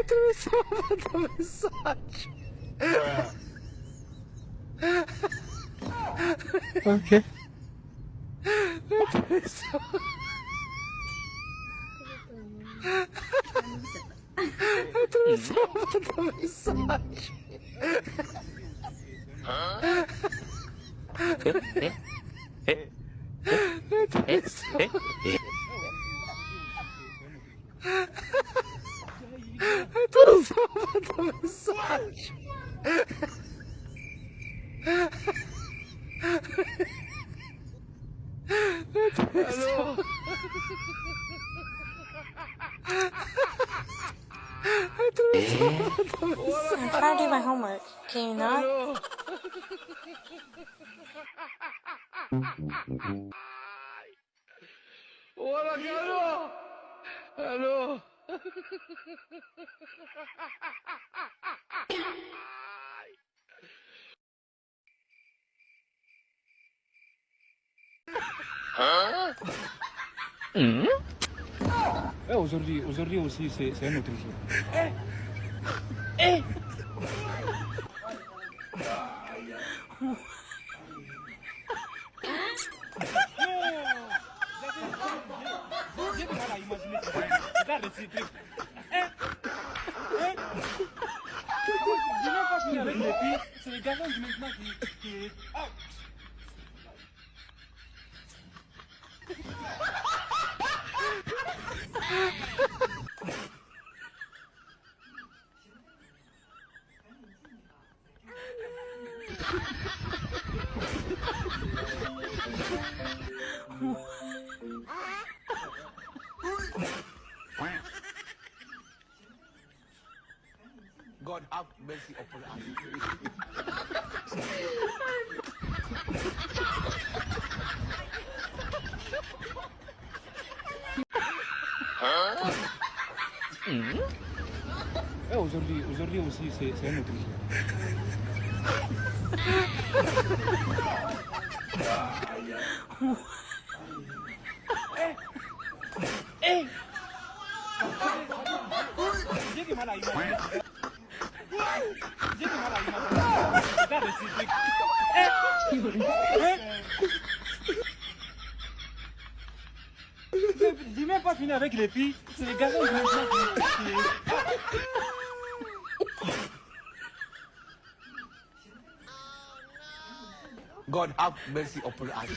Atravessava da mensagem. Ok. Atravessava da mensagem. Atravessava da mensagem. I'm trying to do my homework. Can you not? Hola, Carlos. Aló. Aujourd'hui aussi, c'est un autre jour. J'ai du mal à imaginer ça. C'est un récit. Je n'ai pas fini avec les filles. C'est les garçons qui maintenant qui... Ah. God have mercy upon us. Aujourd'hui aussi, c'est un autre jour. J'ai du mal à imaginer. J'ai du mal à imaginer. C'est un récit. Je n'ai même pas fini avec les filles. C'est les garçons qui maintenant qui... God have mercy upon us.